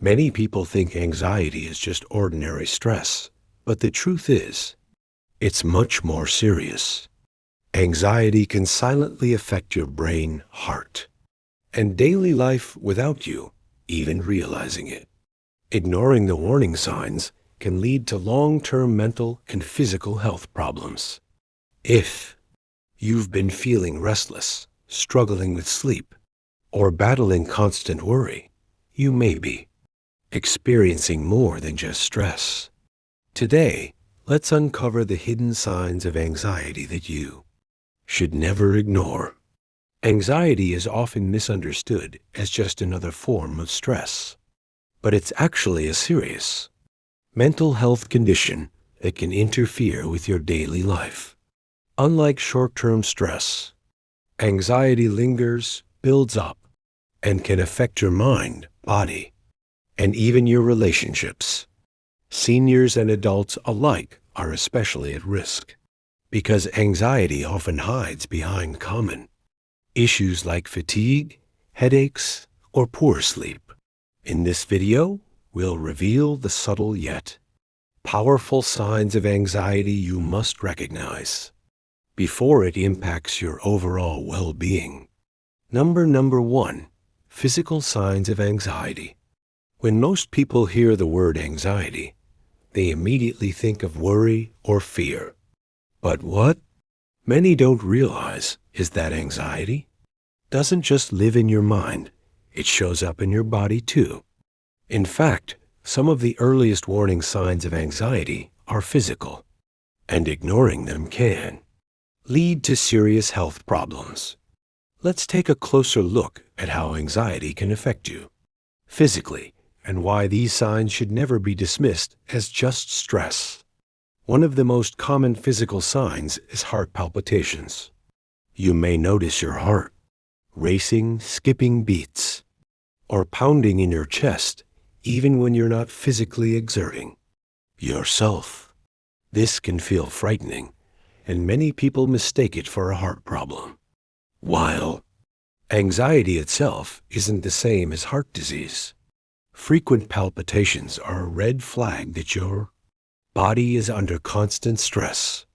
Many people think anxiety is just ordinary stress, but the truth is, it's much more serious. Anxiety can silently affect your brain, heart, and daily life without you even realizing it. Ignoring the warning signs can lead to long-term mental and physical health problems. If you've been feeling restless, struggling with sleep, or battling constant worry, you may be experiencing more than just stress. Today, let's uncover the hidden signs of anxiety that you should never ignore. Anxiety is often misunderstood as just another form of stress, but it's actually a serious mental health condition that can interfere with your daily life. Unlike short-term stress, anxiety lingers, builds up, and can affect your mind, body, and even your relationships. Seniors and adults alike are especially at risk because anxiety often hides behind common issues like fatigue, headaches, or poor sleep. In this video, we'll reveal the subtle yet powerful signs of anxiety you must recognize before it impacts your overall well-being. Number one, physical signs of anxiety. When most people hear the word anxiety, they immediately think of worry or fear. But what many don't realize is that anxiety doesn't just live in your mind, it shows up in your body too. In fact, some of the earliest warning signs of anxiety are physical, and ignoring them can lead to serious health problems. Let's take a closer look at how anxiety can affect you physically and why these signs should never be dismissed as just stress. One of the most common physical signs is heart palpitations. You may notice your heart racing, skipping beats, or pounding in your chest even when you're not physically exerting yourself. This can feel frightening, and many people mistake it for a heart problem. While anxiety itself isn't the same as heart disease, frequent palpitations are a red flag that your body is under constant stress.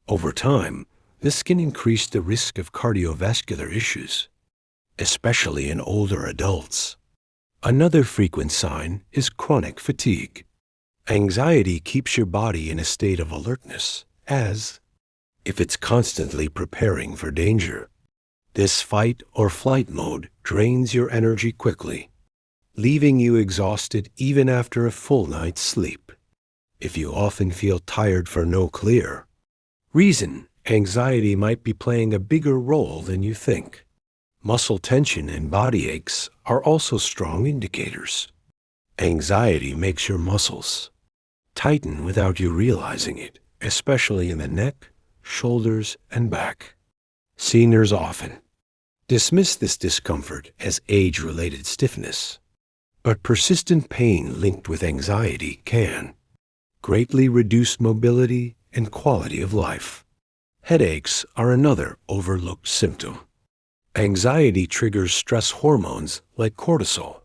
Over time, this can increase the risk of cardiovascular issues, especially in older adults. Another frequent sign is chronic fatigue. Anxiety keeps your body in a state of alertness, as if it's constantly preparing for danger. This fight or flight mode drains your energy quickly, leaving you exhausted even after a full night's sleep. If you often feel tired for no clear reason, anxiety might be playing a bigger role than you think. Muscle tension and body aches are also strong indicators. Anxiety makes your muscles tighten without you realizing it, especially in the neck, shoulders, and back. Seniors often dismiss this discomfort as age-related stiffness, but persistent pain linked with anxiety can greatly reduce mobility and quality of life. Headaches are another overlooked symptom. Anxiety triggers stress hormones like cortisol,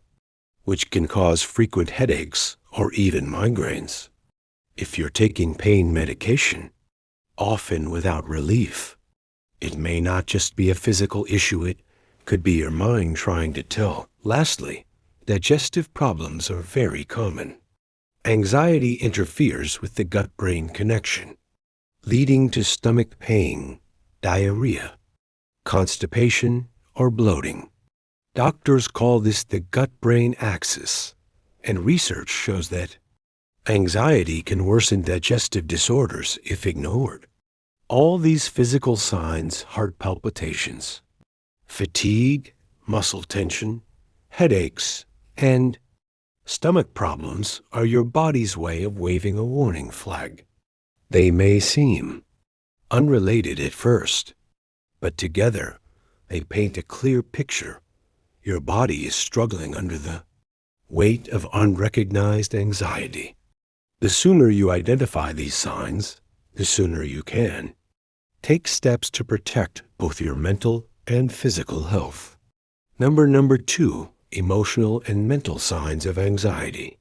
which can cause frequent headaches or even migraines. If you're taking pain medication, often without relief, it may not just be a physical issue, it could be your mind trying to tell. Lastly, digestive problems are very common. Anxiety interferes with the gut-brain connection, leading to stomach pain, diarrhea, constipation, or bloating. Doctors call this the gut-brain axis, and research shows that anxiety can worsen digestive disorders if ignored. All these physical signs, heart palpitations, fatigue, muscle tension, headaches, and stomach problems are your body's way of waving a warning flag. They may seem unrelated at first, but together they paint a clear picture. Your body is struggling under the weight of unrecognized anxiety. The sooner you identify these signs, the sooner you can take steps to protect both your mental and physical health. Number two, Emotional and mental signs of anxiety.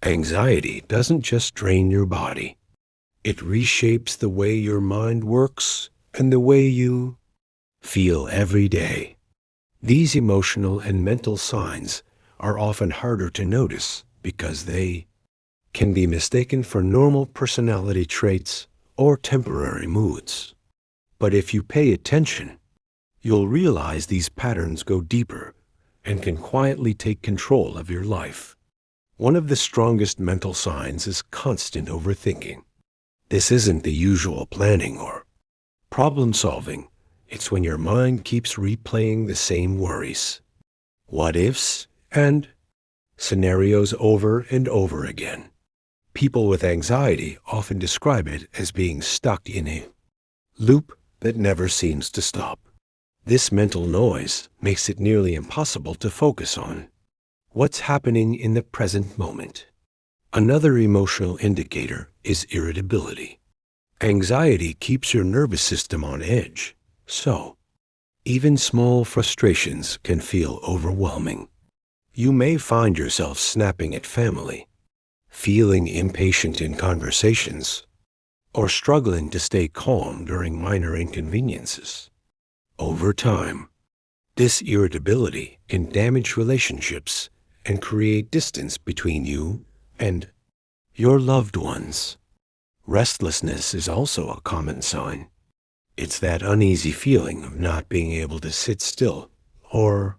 Anxiety doesn't just drain your body. It reshapes the way your mind works and the way you feel every day. These emotional and mental signs are often harder to notice because they can be mistaken for normal personality traits or temporary moods. But if you pay attention, you'll realize these patterns go deeper and can quietly take control of your life. One of the strongest mental signs is constant overthinking. This isn't the usual planning or problem solving. It's when your mind keeps replaying the same worries, what ifs, and scenarios over and over again. People with anxiety often describe it as being stuck in a loop that never seems to stop. This mental noise makes it nearly impossible to focus on what's happening in the present moment. Another emotional indicator is irritability. Anxiety keeps your nervous system on edge, so even small frustrations can feel overwhelming. You may find yourself snapping at family, feeling impatient in conversations, or struggling to stay calm during minor inconveniences. Over time, this irritability can damage relationships and create distance between you and your loved ones. Restlessness is also a common sign. It's that uneasy feeling of not being able to sit still or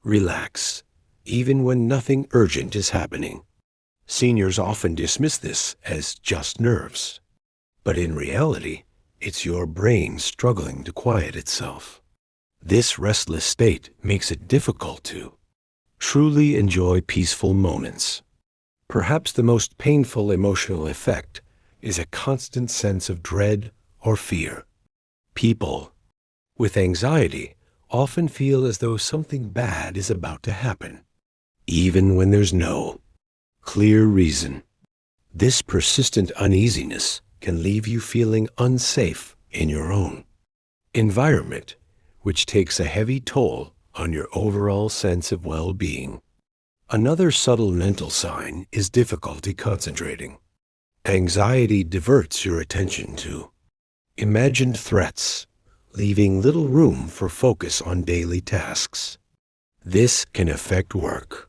relax, even when nothing urgent is happening. Seniors often dismiss this as just nerves, but in reality, it's your brain struggling to quiet itself. This restless state makes it difficult to truly enjoy peaceful moments. Perhaps the most painful emotional effect is a constant sense of dread or fear. People with anxiety often feel as though something bad is about to happen, even when there's no clear reason. This persistent uneasiness can leave you feeling unsafe in your own environment, which takes a heavy toll on your overall sense of well-being. Another subtle mental sign is difficulty concentrating. Anxiety diverts your attention to imagined threats, leaving little room for focus on daily tasks. This can affect work,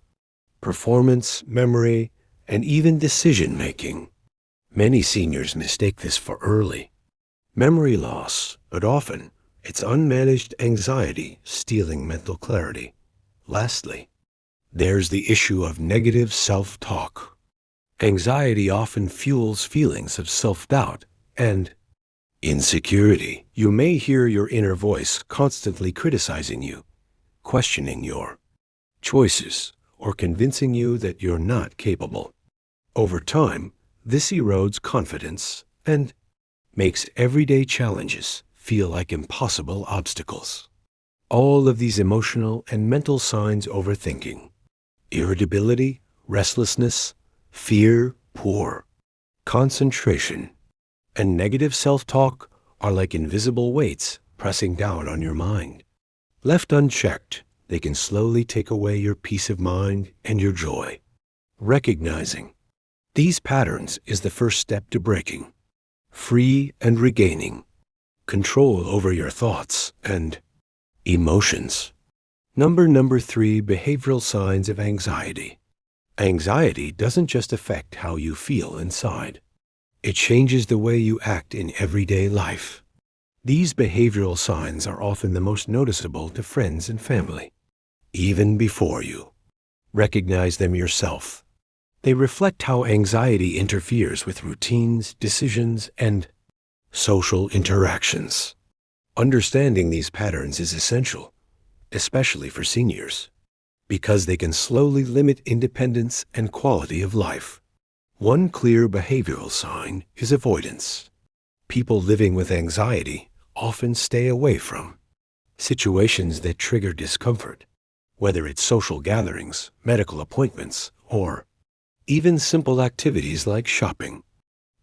performance, memory, and even decision-making. Many seniors mistake this for early memory loss, but often it's unmanaged anxiety stealing mental clarity. Lastly, there's the issue of negative self-talk. Anxiety often fuels feelings of self-doubt and insecurity. You may hear your inner voice constantly criticizing you, questioning your choices, or convincing you that you're not capable. Over time, this erodes confidence and makes everyday challenges feel like impossible obstacles. All of these emotional and mental signs overthinking, irritability, restlessness, fear, poor concentration, and negative self-talk are like invisible weights pressing down on your mind. Left unchecked, they can slowly take away your peace of mind and your joy. Recognizing these patterns is the first step to breaking free and regaining control over your thoughts and emotions. Number 3, behavioral signs of anxiety. Anxiety doesn't just affect how you feel inside. It changes the way you act in everyday life. These behavioral signs are often the most noticeable to friends and family, even before you recognize them yourself. They reflect how anxiety interferes with routines, decisions, and social interactions. Understanding these patterns is essential, especially for seniors, because they can slowly limit independence and quality of life. One clear behavioral sign is avoidance. People living with anxiety often stay away from situations that trigger discomfort, whether it's social gatherings, medical appointments, or even simple activities like shopping.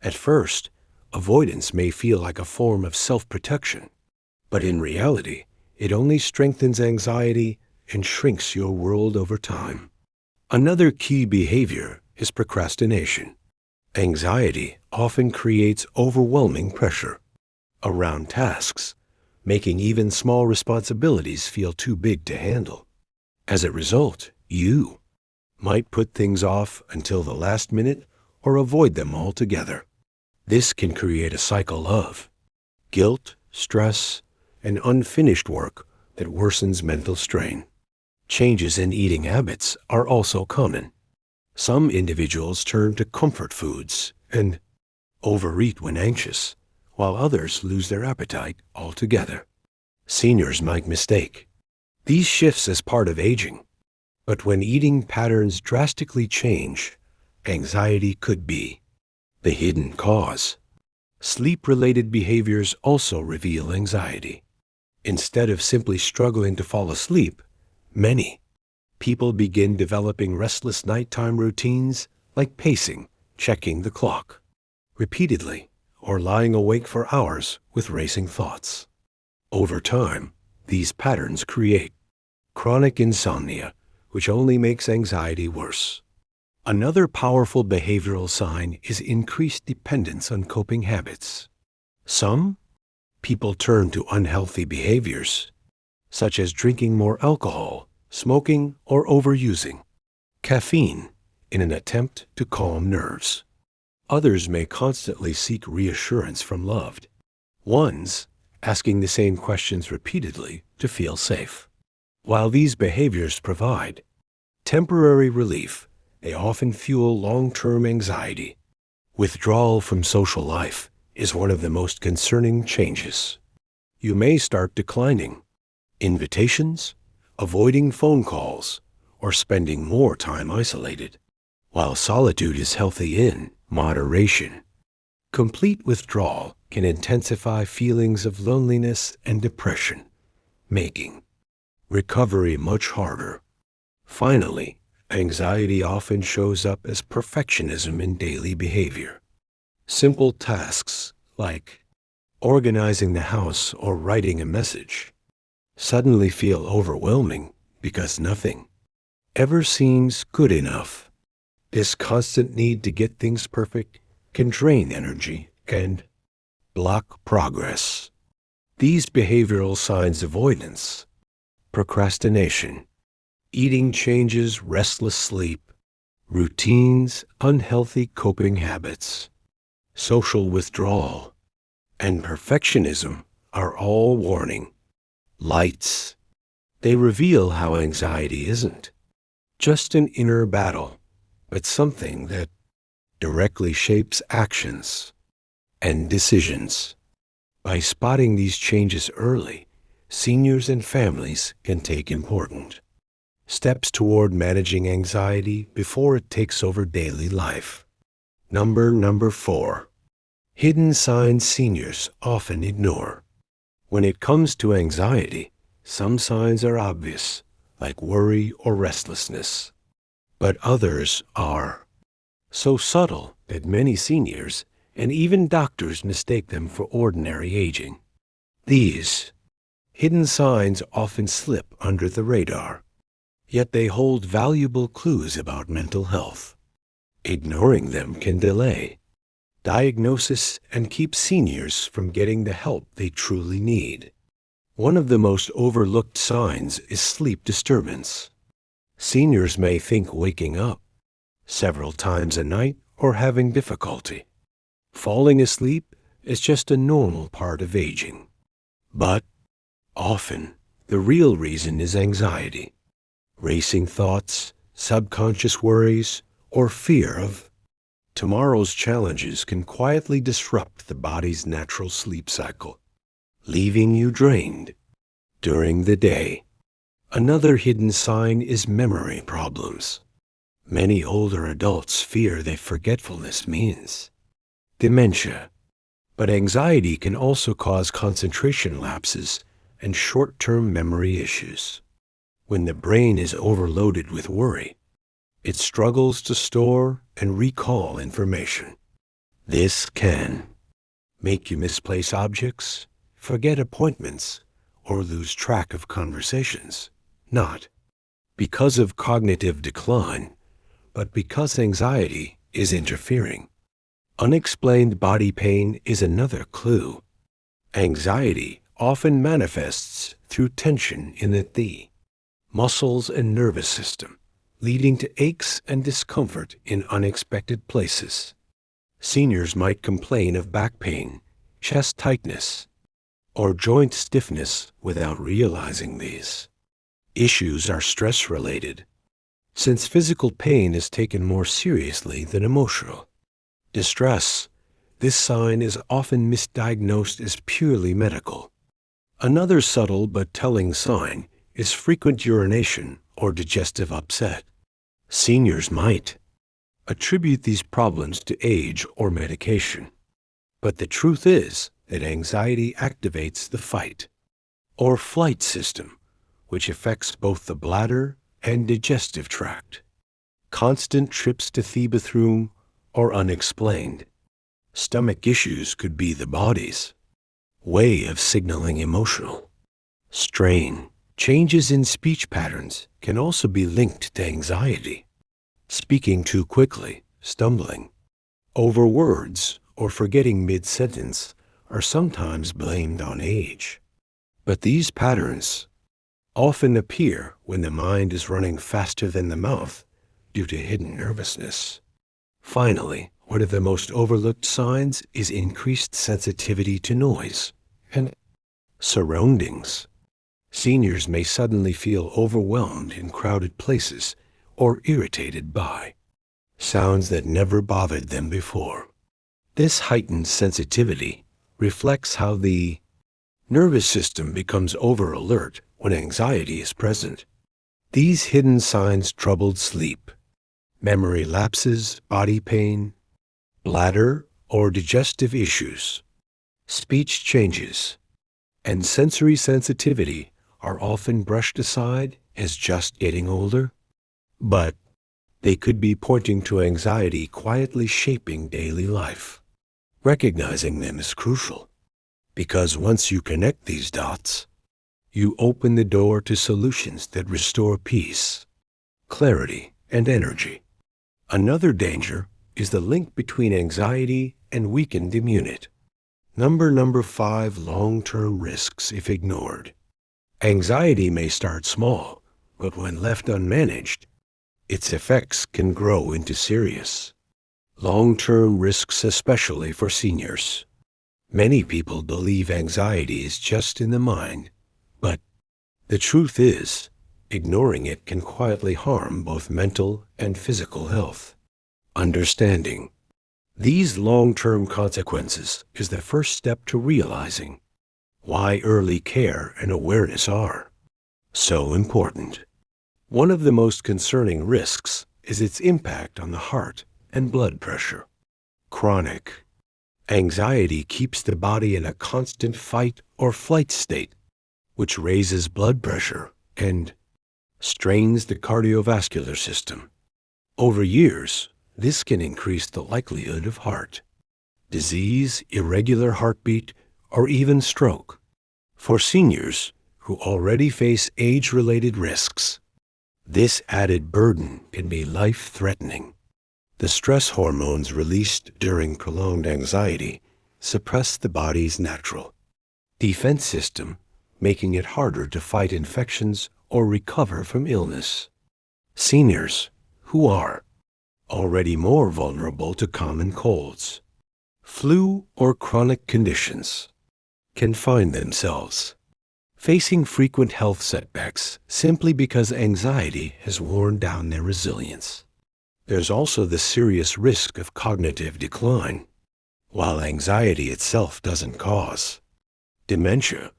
At first, avoidance may feel like a form of self-protection, but in reality, it only strengthens anxiety and shrinks your world over time. Another key behavior is procrastination. Anxiety often creates overwhelming pressure around tasks, making even small responsibilities feel too big to handle. As a result, you might put things off until the last minute or avoid them altogether. This can create a cycle of guilt, stress, and unfinished work that worsens mental strain. Changes in eating habits are also common. Some individuals turn to comfort foods and overeat when anxious, while others lose their appetite altogether. Seniors might mistake these shifts as part of aging, but when eating patterns drastically change, anxiety could be the hidden cause. Sleep-related behaviors also reveal anxiety. Instead of simply struggling to fall asleep, many people begin developing restless nighttime routines like pacing, checking the clock repeatedly, or lying awake for hours with racing thoughts. Over time, these patterns create chronic insomnia, which only makes anxiety worse. Another powerful behavioral sign is increased dependence on coping habits. Some people turn to unhealthy behaviors, such as drinking more alcohol, smoking, or overusing caffeine in an attempt to calm nerves. Others may constantly seek reassurance from loved ones, asking the same questions repeatedly to feel safe. While these behaviors provide temporary relief, they often fuel long-term anxiety. Withdrawal from social life is one of the most concerning changes. You may start declining invitations, avoiding phone calls, or spending more time isolated. While solitude is healthy in moderation, complete withdrawal can intensify feelings of loneliness and depression, making recovery much harder. Finally, anxiety often shows up as perfectionism in daily behavior. Simple tasks like organizing the house or writing a message suddenly feel overwhelming because nothing ever seems good enough. This constant need to get things perfect can drain energy and block progress. These behavioral signs: avoidance, procrastination, eating changes, restless sleep, routines, unhealthy coping habits, social withdrawal, and perfectionism are all warning lights. They reveal how anxiety isn't just an inner battle, but something that directly shapes actions and decisions. By spotting these changes early, seniors and families can take important steps toward managing anxiety before it takes over daily life. Number 4. Hidden signs seniors often ignore. When it comes to anxiety, some signs are obvious, like worry or restlessness, but others are so subtle that many seniors and even doctors mistake them for ordinary aging. These hidden signs often slip under the radar, yet they hold valuable clues about mental health. Ignoring them can delay diagnosis and keep seniors from getting the help they truly need. One of the most overlooked signs is sleep disturbance. Seniors may think waking up several times a night or having difficulty falling asleep is just a normal part of aging. But often, the real reason is anxiety. Racing thoughts, subconscious worries, or fear of tomorrow's challenges can quietly disrupt the body's natural sleep cycle, leaving you drained during the day. Another hidden sign is memory problems. Many older adults fear that forgetfulness means dementia, but anxiety can also cause concentration lapses and short-term memory issues. When the brain is overloaded with worry, it struggles to store and recall information. This can make you misplace objects, forget appointments, or lose track of conversations. Not because of cognitive decline, but because anxiety is interfering. Unexplained body pain is another clue. Anxiety often manifests through tension in the muscles and nervous system, leading to aches and discomfort in unexpected places. Seniors might complain of back pain, chest tightness, or joint stiffness without realizing these issues are stress-related, since physical pain is taken more seriously than emotional distress. This sign is often misdiagnosed as purely medical. Another subtle but telling sign is frequent urination or digestive upset. Seniors might attribute these problems to age or medication, but the truth is that anxiety activates the fight or flight system, which affects both the bladder and digestive tract. Constant trips to the bathroom or unexplained stomach issues could be the body's way of signaling emotional strain. Changes in speech patterns can also be linked to anxiety. Speaking too quickly, stumbling over words, or forgetting mid-sentence are sometimes blamed on age. But these patterns often appear when the mind is running faster than the mouth due to hidden nervousness. Finally, one of the most overlooked signs is increased sensitivity to noise and surroundings. Seniors may suddenly feel overwhelmed in crowded places or irritated by sounds that never bothered them before. This heightened sensitivity reflects how the nervous system becomes over-alert when anxiety is present. These hidden signs: troubled sleep, memory lapses, body pain, bladder or digestive issues, speech changes, and sensory sensitivity are often brushed aside as just getting older, but they could be pointing to anxiety quietly shaping daily life. Recognizing them is crucial, because once you connect these dots, you open the door to solutions that restore peace, clarity, and energy. Another danger is the link between anxiety and weakened immunity. Number 5, long-term risks if ignored. Anxiety may start small, but when left unmanaged, its effects can grow into serious long-term risks, especially for seniors. Many people believe anxiety is just in the mind, but the truth is, ignoring it can quietly harm both mental and physical health. Understanding these long-term consequences is the first step to realizing why early care and awareness are so important. One of the most concerning risks is its impact on the heart and blood pressure. Chronic anxiety keeps the body in a constant fight or flight state, which raises blood pressure and strains the cardiovascular system. Over years, this can increase the likelihood of heart disease, irregular heartbeat, or even stroke. For seniors who already face age-related risks, this added burden can be life-threatening. The stress hormones released during prolonged anxiety suppress the body's natural defense system, making it harder to fight infections or recover from illness. Seniors, who are already more vulnerable to common colds, flu, or chronic conditions, can find themselves facing frequent health setbacks simply because anxiety has worn down their resilience. There's also the serious risk of cognitive decline. While anxiety itself doesn't cause dementia,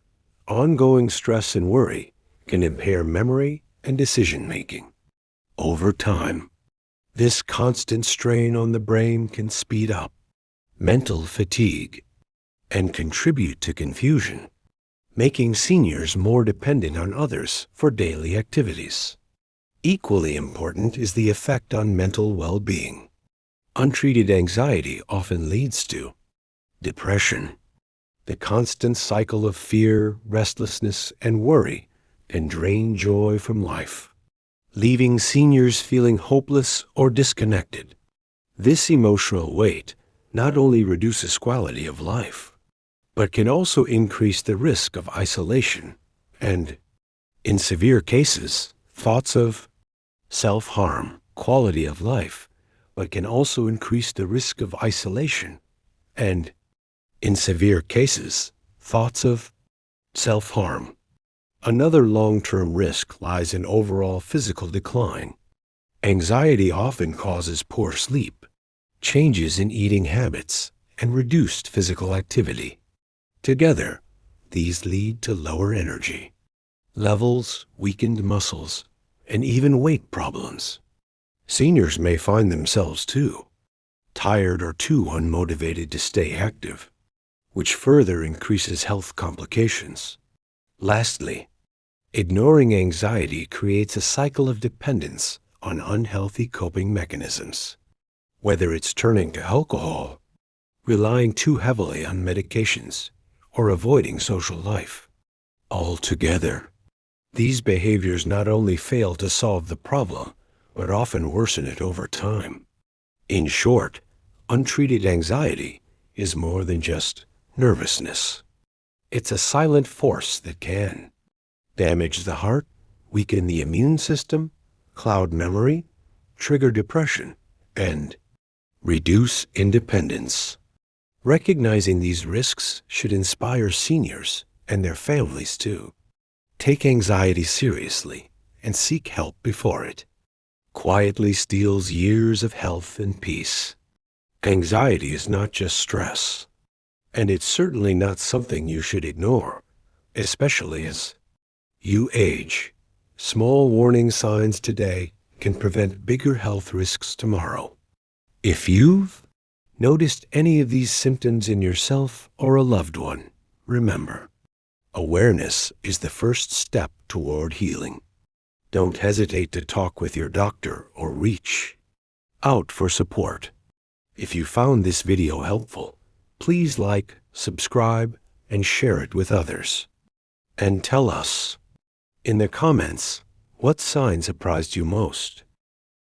ongoing stress and worry can impair memory and decision-making. Over time, this constant strain on the brain can speed up mental fatigue and contribute to confusion, making seniors more dependent on others for daily activities. Equally important is the effect on mental well-being. Untreated anxiety often leads to depression. The constant cycle of fear, restlessness, and worry can drain joy from life, leaving seniors feeling hopeless or disconnected. This emotional weight not only reduces quality of life, but can also increase the risk of isolation and, in severe cases, thoughts of self-harm. Quality of life, but can also increase the risk of isolation and, in severe cases, thoughts of self-harm. Another long-term risk lies in overall physical decline. Anxiety often causes poor sleep, changes in eating habits, and reduced physical activity. Together, these lead to lower energy levels, weakened muscles, and even weight problems. Seniors may find themselves too tired or too unmotivated to stay active, which further increases health complications. Lastly, ignoring anxiety creates a cycle of dependence on unhealthy coping mechanisms. Whether it's turning to alcohol, relying too heavily on medications, or avoiding social life. Altogether, these behaviors not only fail to solve the problem, but often worsen it over time. In short, untreated anxiety is more than just nervousness. It's a silent force that can damage the heart, weaken the immune system, cloud memory, trigger depression, and reduce independence. Recognizing these risks should inspire seniors and their families to take anxiety seriously and seek help before it quietly steals years of health and peace. Anxiety is not just stress, and it's certainly not something you should ignore, especially as you age. Small warning signs today can prevent bigger health risks tomorrow. If you've noticed any of these symptoms in yourself or a loved one, remember, awareness is the first step toward healing. Don't hesitate to talk with your doctor or reach out for support. If you found this video helpful, please like, subscribe, and share it with others. And tell us in the comments what sign surprised you most.